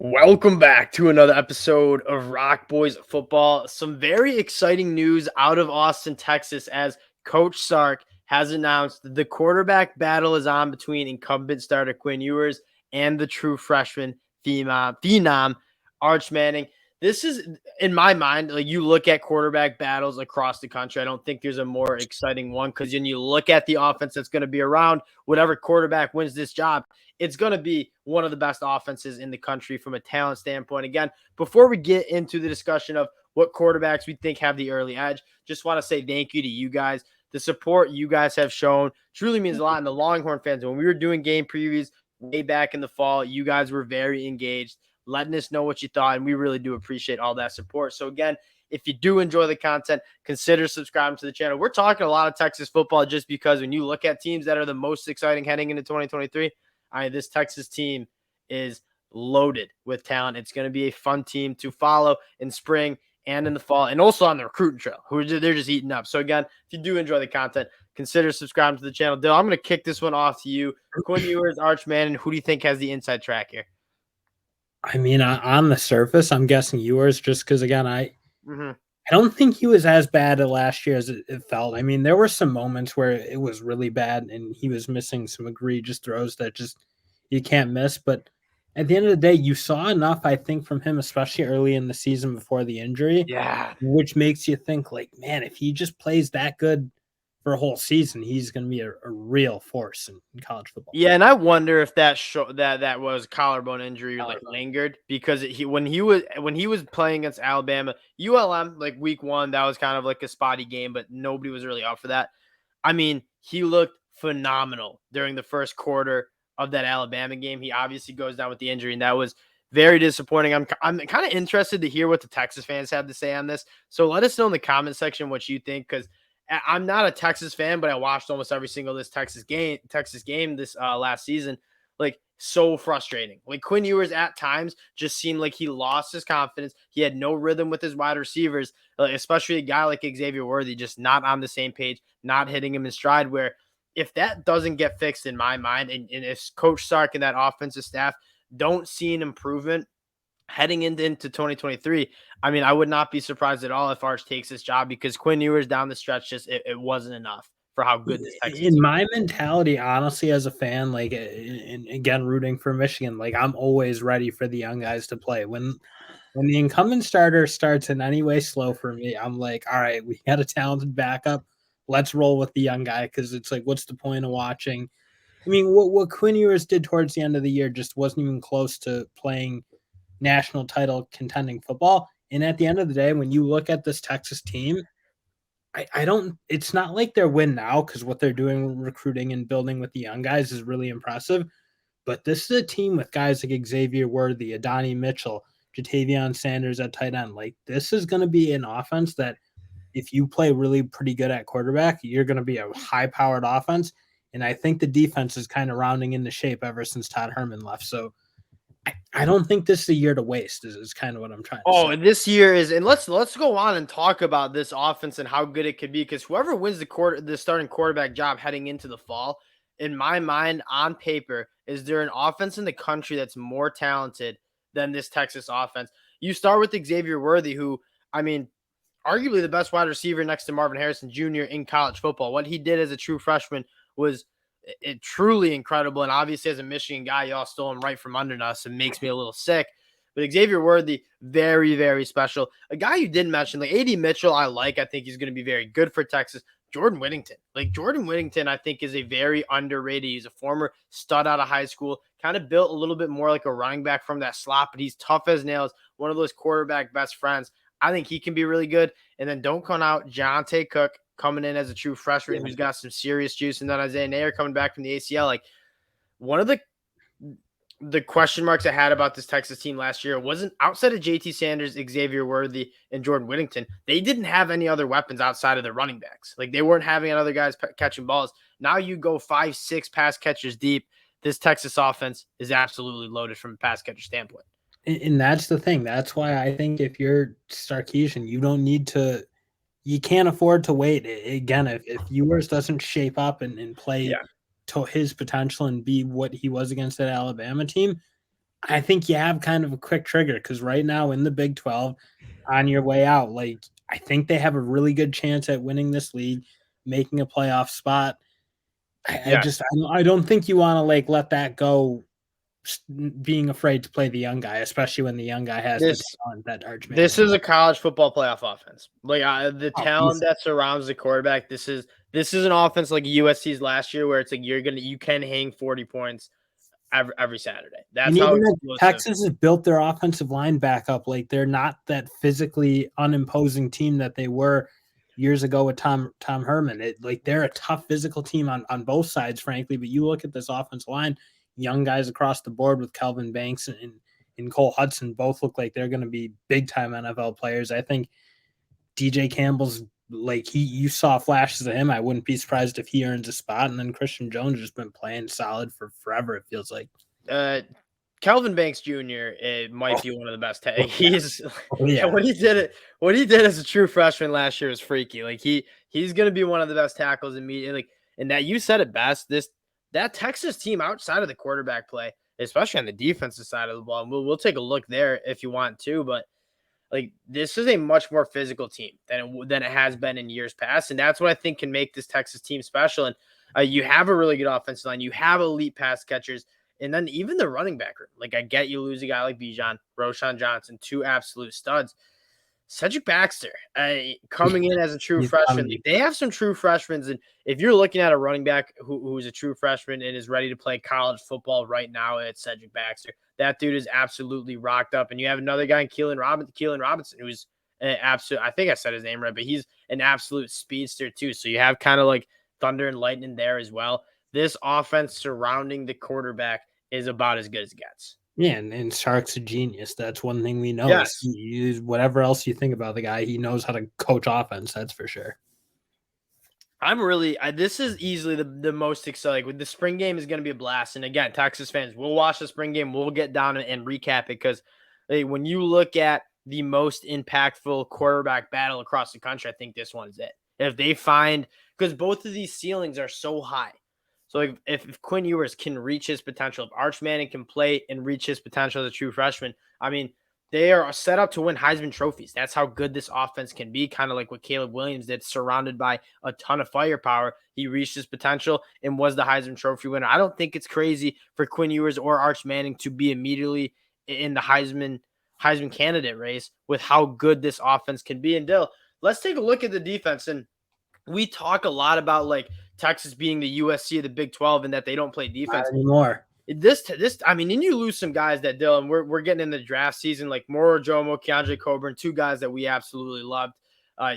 Welcome back to another episode of ROC Boys Football. Some very exciting news out of Austin, Texas, as Coach Sark has announced the quarterback battle is on between incumbent starter Quinn Ewers and the true freshman phenom Arch Manning. This is, in my mind, like you look at quarterback battles across the country, I don't think there's a more exciting one because when you look at the offense that's going to be around, whatever quarterback wins this job, it's going to be one of the best offenses in the country from a talent standpoint. Again, before we get into the discussion of what quarterbacks we think have the early edge, just want to say thank you to you guys. The support you guys have shown truly means a lot. And the Longhorn fans, when we were doing game previews way back in the fall, you guys were very engaged, letting us know what you thought. And we really do appreciate all that support. So again, if you do enjoy the content, consider subscribing to the channel. We're talking a lot of Texas football just because when you look at teams that are the most exciting heading into 2023, this Texas team is loaded with talent. It's going to be a fun team to follow in spring and in the fall, and also on the recruiting trail, they're just eating up. So again, if you do enjoy the content, consider subscribing to the channel. Dill, I'm going to kick this one off to you. Quinn Ewers, Arch Manning, who do you think has the inside track here? I mean, on the surface, I'm guessing Ewers just because, again, I don't think he was as bad last year as it felt. I mean, there were some moments where it was really bad and he was missing some egregious throws that just you can't miss. But at the end of the day, you saw enough, I think, from him, especially early in the season before the injury, which makes you think, like, man, if he just plays that good for a whole season, he's going to be a real force in college football. Yeah, and I wonder if that was collarbone injury like lingered because when he was playing against Alabama, ULM like week 1, that was kind of like a spotty game, but nobody was really up for that. I mean, he looked phenomenal during the first quarter of that Alabama game. He obviously goes down with the injury, and that was very disappointing. I'm kind of interested to hear what the Texas fans have to say on this. So let us know in the comment section what you think, because I'm not a Texas fan, but I watched almost every single Texas game this last season. Like, so frustrating. Like, Quinn Ewers at times just seemed like he lost his confidence. He had no rhythm with his wide receivers, especially a guy like Xavier Worthy, just not on the same page, not hitting him in stride. Where if that doesn't get fixed in my mind, and if Coach Sark and that offensive staff don't see an improvement heading into 2023, I mean, I would not be surprised at all if Arch takes this job, because Quinn Ewers down the stretch just it wasn't enough for how good this Texas in my mentality, honestly, as a fan, like, and again, rooting for Michigan, like, I'm always ready for the young guys to play. When the incumbent starter starts in any way slow for me, I'm like, all right, we got a talented backup. Let's roll with the young guy, because it's like, what's the point of watching? I mean, what Quinn Ewers did towards the end of the year just wasn't even close to playing national title contending football. And at the end of the day, when you look at this Texas team, I don't, it's not like they're win now, because what they're doing recruiting and building with the young guys is really impressive. But this is a team with guys like Xavier Worthy, Adonai Mitchell, Jatavion Sanders at tight end. Like, this is going to be an offense that if you play really pretty good at quarterback, you're going to be a high-powered offense. And I think the defense is kind of rounding into shape ever since Todd Herman left. So I don't think this is a year to waste, is kind of what I'm trying to say. This year is, and let's go on and talk about this offense and how good it could be, because whoever wins the starting quarterback job heading into the fall, in my mind, on paper, is there an offense in the country that's more talented than this Texas offense? You start with Xavier Worthy, who, I mean, arguably the best wide receiver next to Marvin Harrison Jr. in college football. What he did as a true freshman was truly incredible. And obviously, as a Michigan guy, y'all stole him right from under us. It makes me a little sick. But Xavier Worthy, very, very special. A guy you didn't mention, like A.D. Mitchell, I think he's going to be very good for Texas. Jordan Whittington. I think, is a very underrated. He's a former stud out of high school, kind of built a little bit more like a running back from that slot, but he's tough as nails, one of those quarterback best friends. I think he can be really good. And then don't count out Jonte Cook coming in as a true freshman who's got some serious juice. And then Isaiah Nair coming back from the ACL. Like, one of the question marks I had about this Texas team last year wasn't outside of JT Sanders, Xavier Worthy, and Jordan Whittington. They didn't have any other weapons outside of the running backs. Like, they weren't having other guys catching balls. Now you go 5-6 pass catchers deep. This Texas offense is absolutely loaded from a pass catcher standpoint. And that's the thing. That's why I think if you're Sarkisian, you can't afford to wait. Again, if Ewers doesn't shape up and play to his potential and be what he was against that Alabama team, I think you have kind of a quick trigger because right now in the Big 12, on your way out, like I think they have a really good chance at winning this league, making a playoff spot. Yes. I don't think you want to like let that go, being afraid to play the young guy, especially when the young guy has the This talent that Arch this Manning. is a college football playoff offense. Like the Oh, talent that surrounds the quarterback. This is an offense like USC's last year, where it's like you can hang 40 points every Saturday. And That's how even if explosive. Texas has built their offensive line back up, like they're not that physically unimposing team that they were years ago with Tom Herman. Like they're a tough physical team on both sides, frankly. But you look at this offensive line, young guys across the board with Kelvin Banks and Cole Hudson both look like they're going to be big time NFL players. I think DJ Campbell's like you saw flashes of him. I wouldn't be surprised if he earns a spot. And then Christian Jones has been playing solid for forever. It feels like. Uh, Kelvin Banks Jr. It might be one of the best. Oh, He's oh, yeah, yeah. what he did as a true freshman last year was freaky. Like he's gonna be one of the best tackles in me. Like and that you said it best. That Texas team outside of the quarterback play, especially on the defensive side of the ball. And we'll take a look there if you want to, but like this is a much more physical team than it has been in years past, and that's what I think can make this Texas team special. And you have a really good offensive line, you have elite pass catchers, and then even the running back room. Like I get you lose a guy like Bijan, Roshan Johnson, two absolute studs. Cedric Baxter coming in as a true He's freshman. on They have some true freshmen, and if you're looking at a running back who's a true freshman and is ready to play college football right now, it's Cedric Baxter. That dude is absolutely rocked up. And you have another guy, Keelan Robinson, who's an absolute. I think I said his name right, but he's an absolute speedster too. So you have kind of like thunder and lightning there as well. This offense surrounding the quarterback is about as good as it gets. Yeah, and Sark's a genius. That's one thing we know is Yes. whatever else you think about the guy, he knows how to coach offense. That's for sure. This is easily the most exciting. With the spring game is going to be a blast. And again, Texas fans, we'll watch the spring game. We'll get down and recap it because when you look at the most impactful quarterback battle across the country, I think this one is it. If they find, because both of these ceilings are so high. So if Quinn Ewers can reach his potential, if Arch Manning can play and reach his potential as a true freshman, I mean, they are set up to win Heisman trophies. That's how good this offense can be, kind of like what Caleb Williams did, surrounded by a ton of firepower. He reached his potential and was the Heisman Trophy winner. I don't think it's crazy for Quinn Ewers or Arch Manning to be immediately in the Heisman candidate race with how good this offense can be. And Dill, let's take a look at the defense. And we talk a lot about like Texas being the USC of the Big 12 and that they don't play Not defense. anymore. I mean, and you lose some guys that Dylan, we're getting in the draft season, like Moro Jomo, Keandre Coburn, two guys that we absolutely loved.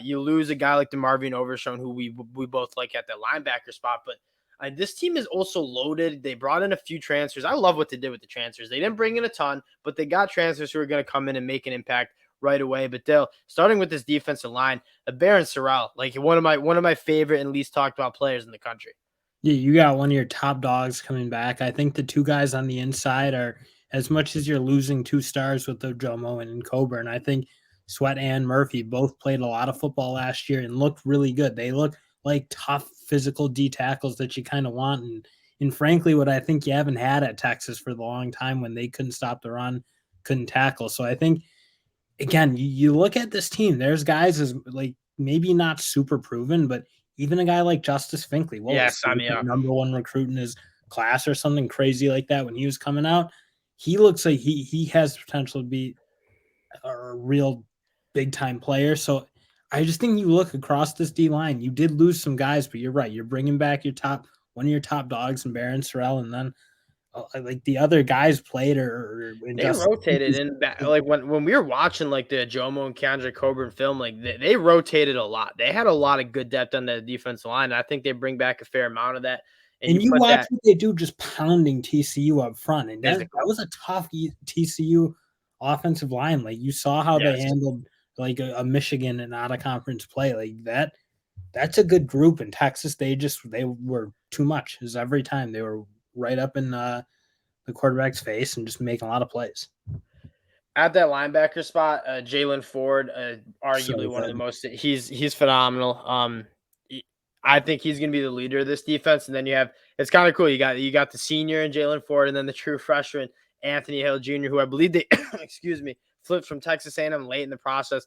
You lose a guy like DeMarvion Overshown, who we both like at the linebacker spot, but this team is also loaded. They brought in a few transfers. I love what they did with the transfers. They didn't bring in a ton, but they got transfers who are going to come in and make an impact right away. But Dale, starting with this defensive line, Baron Sorrell, like one of my favorite and least talked about players in the country. Yeah, you got one of your top dogs coming back. I think the two guys on the inside are, as much as you're losing two stars with the Jomo and Coburn, I think Sweat and Murphy both played a lot of football last year and looked really good. They look like tough physical D tackles that you kind of want. And frankly, what I think you haven't had at Texas for the long time when they couldn't stop the run, couldn't tackle. So I think, again, you look at this team, there's guys as like maybe not super proven, but even a guy like Justice Finkley, what Yeah, was sign me the up. number one recruit in his class or something crazy like that when he was coming out? He looks like he has potential to be a real big time player. So I just think you look across this D line, you did lose some guys, but you're right. You're bringing back one of your top dogs in Barron Sorrell, and then like the other guys played or They rotated in back, like when we were watching like the Jomo and Keandre Coburn film, like they rotated a lot. They had a lot of good depth on the defensive line. And I think they bring back a fair amount of that. And you And you put watch that what they do just pounding TCU up front. And that physical. was a tough TCU offensive line. Like you saw how they Yes. handled like a Michigan and out of conference play. Like that's a good group in Texas. They were too much. Because every time they were right up in the quarterback's face and just making a lot of plays. At that linebacker spot, Jalen Ford, So arguably one of the good. most. He's phenomenal. I think he's going to be the leader of this defense. And then you have it's kind of cool. You got the senior and Jalen Ford, and then the true freshman Anthony Hill Jr., who I believe they, excuse me, flipped from Texas A&M late in the process.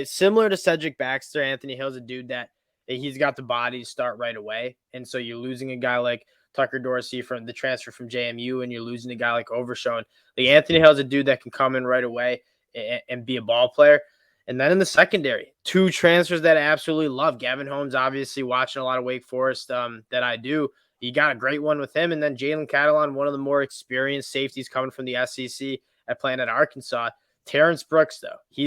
Similar to Cedric Baxter, Anthony Hill's a dude that he's got the body to start right away. And so you're losing a guy like Tucker Dorsey from the transfer from JMU, and you're losing a guy like Overshown. Like Anthony Hill's a dude that can come in right away and be a ball player. And then in the secondary, two transfers that I absolutely love. Gavin Holmes, obviously watching a lot of Wake Forest that I do. You got a great one with him. And then Jalen Catalon, one of the more experienced safeties coming from the SEC at playing at Arkansas. Terrence Brooks, though.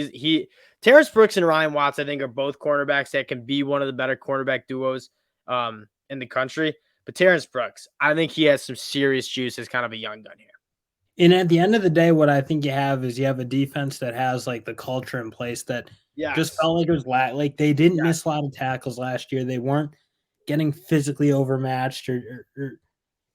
Terrence Brooks and Ryan Watts, I think, are both cornerbacks that can be one of the better cornerback duos in the country. But Terrence Brooks, I think he has some serious juice as kind of a young gun here. And at the end of the day, what I think you have is you have a defense that has like the culture in place that just felt like it was like they didn't miss a lot of tackles last year. They weren't getting physically overmatched or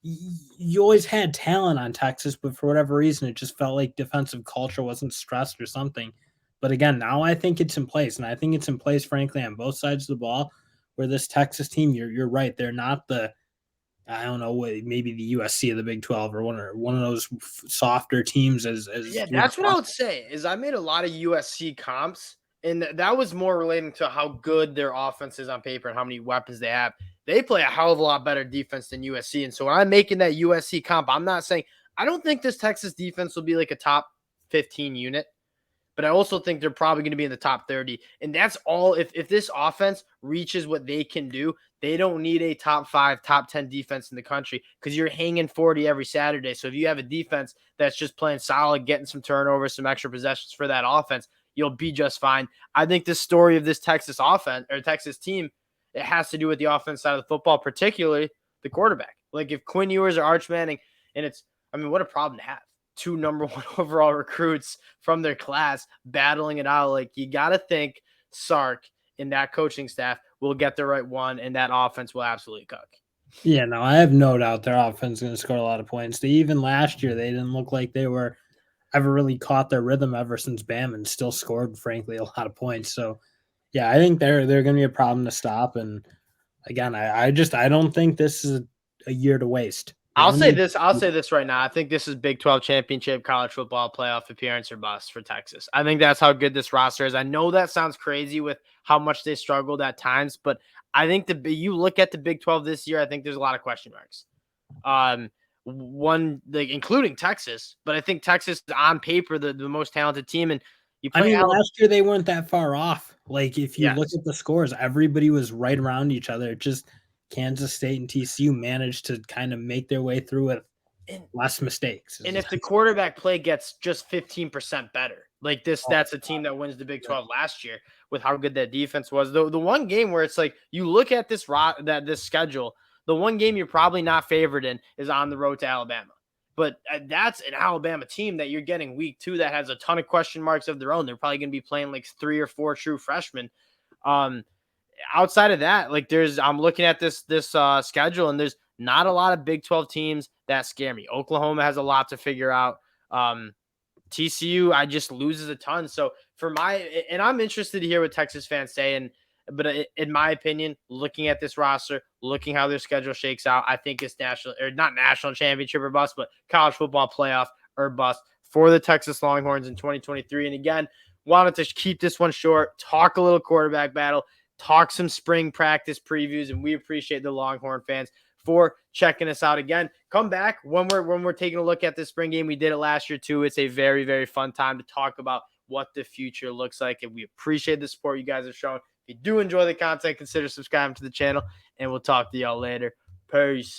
you always had talent on Texas, but for whatever reason, it just felt like defensive culture wasn't stressed or something. But again, now I think it's in place, and I think it's in place, frankly, on both sides of the ball. Where this Texas team, you're right, they're not the, I don't know, maybe the USC of the Big 12 or one of those softer teams. Yeah, that's what I would say. Is I made a lot of USC comps, and that was more relating to how good their offense is on paper and how many weapons they have. They play a hell of a lot better defense than USC. And so when I'm making that USC comp, I'm not saying I don't think this Texas defense will be like a top 15 unit, but I also think they're probably going to be in the top 30. And that's all. If this offense reaches what they can do, they don't need a top 5, top 10 defense in the country because you're hanging 40 every Saturday. So if you have a defense that's just playing solid, getting some turnovers, some extra possessions for that offense, you'll be just fine. I think the story of this Texas offense or Texas team, it has to do with the offense side of the football, particularly the quarterback. Like if Quinn Ewers or Arch Manning, and what a problem to have. 2 number 1 overall recruits from their class battling it out. Like you got to think Sark and that coaching staff will get the right one, and that offense will absolutely cook. Yeah, no, I have no doubt their offense is going to score a lot of points. Even last year, they didn't look like they were ever really caught their rhythm ever since Bam, and still scored, frankly, a lot of points. So, yeah, I think they're going to be a problem to stop. And again, I don't think this is a year to waste. I'll say this right now. I think this is Big 12 championship, college football playoff appearance or bust for Texas. I think that's how good this roster is. I know that sounds crazy with how much they struggled at times, but I think you look at the Big 12 this year, I think there's a lot of question marks. Including Texas, but I think Texas is on paper the most talented team. And last year they weren't that far off. Like if you look at the scores, everybody was right around each other. Just Kansas State and TCU managed to kind of make their way through it less mistakes. And if the quarterback play gets just 15% better, like that's a team that wins the Big 12 last year with how good that defense was. The one game where it's like you look at this schedule, the one game you're probably not favored in is on the road to Alabama. But that's an Alabama team that you're getting week 2 that has a ton of question marks of their own. They're probably going to be playing like 3 or 4 true freshmen. Outside of that, like I'm looking at this schedule, and there's not a lot of Big 12 teams that scare me. Oklahoma has a lot to figure out. TCU, I just loses a ton. So and I'm interested to hear what Texas fans say. But in my opinion, looking at this roster, looking how their schedule shakes out, I think it's not national championship or bust, but college football playoff or bust for the Texas Longhorns in 2023. And again, wanted to keep this one short, talk a little quarterback battle, talk some spring practice previews, and we appreciate the Longhorn fans for checking us out again. Come back when we're taking a look at this spring game. We did it last year too. It's a very, very fun time to talk about what the future looks like, and we appreciate the support you guys have shown. If you do enjoy the content, consider subscribing to the channel, and we'll talk to y'all later. Peace.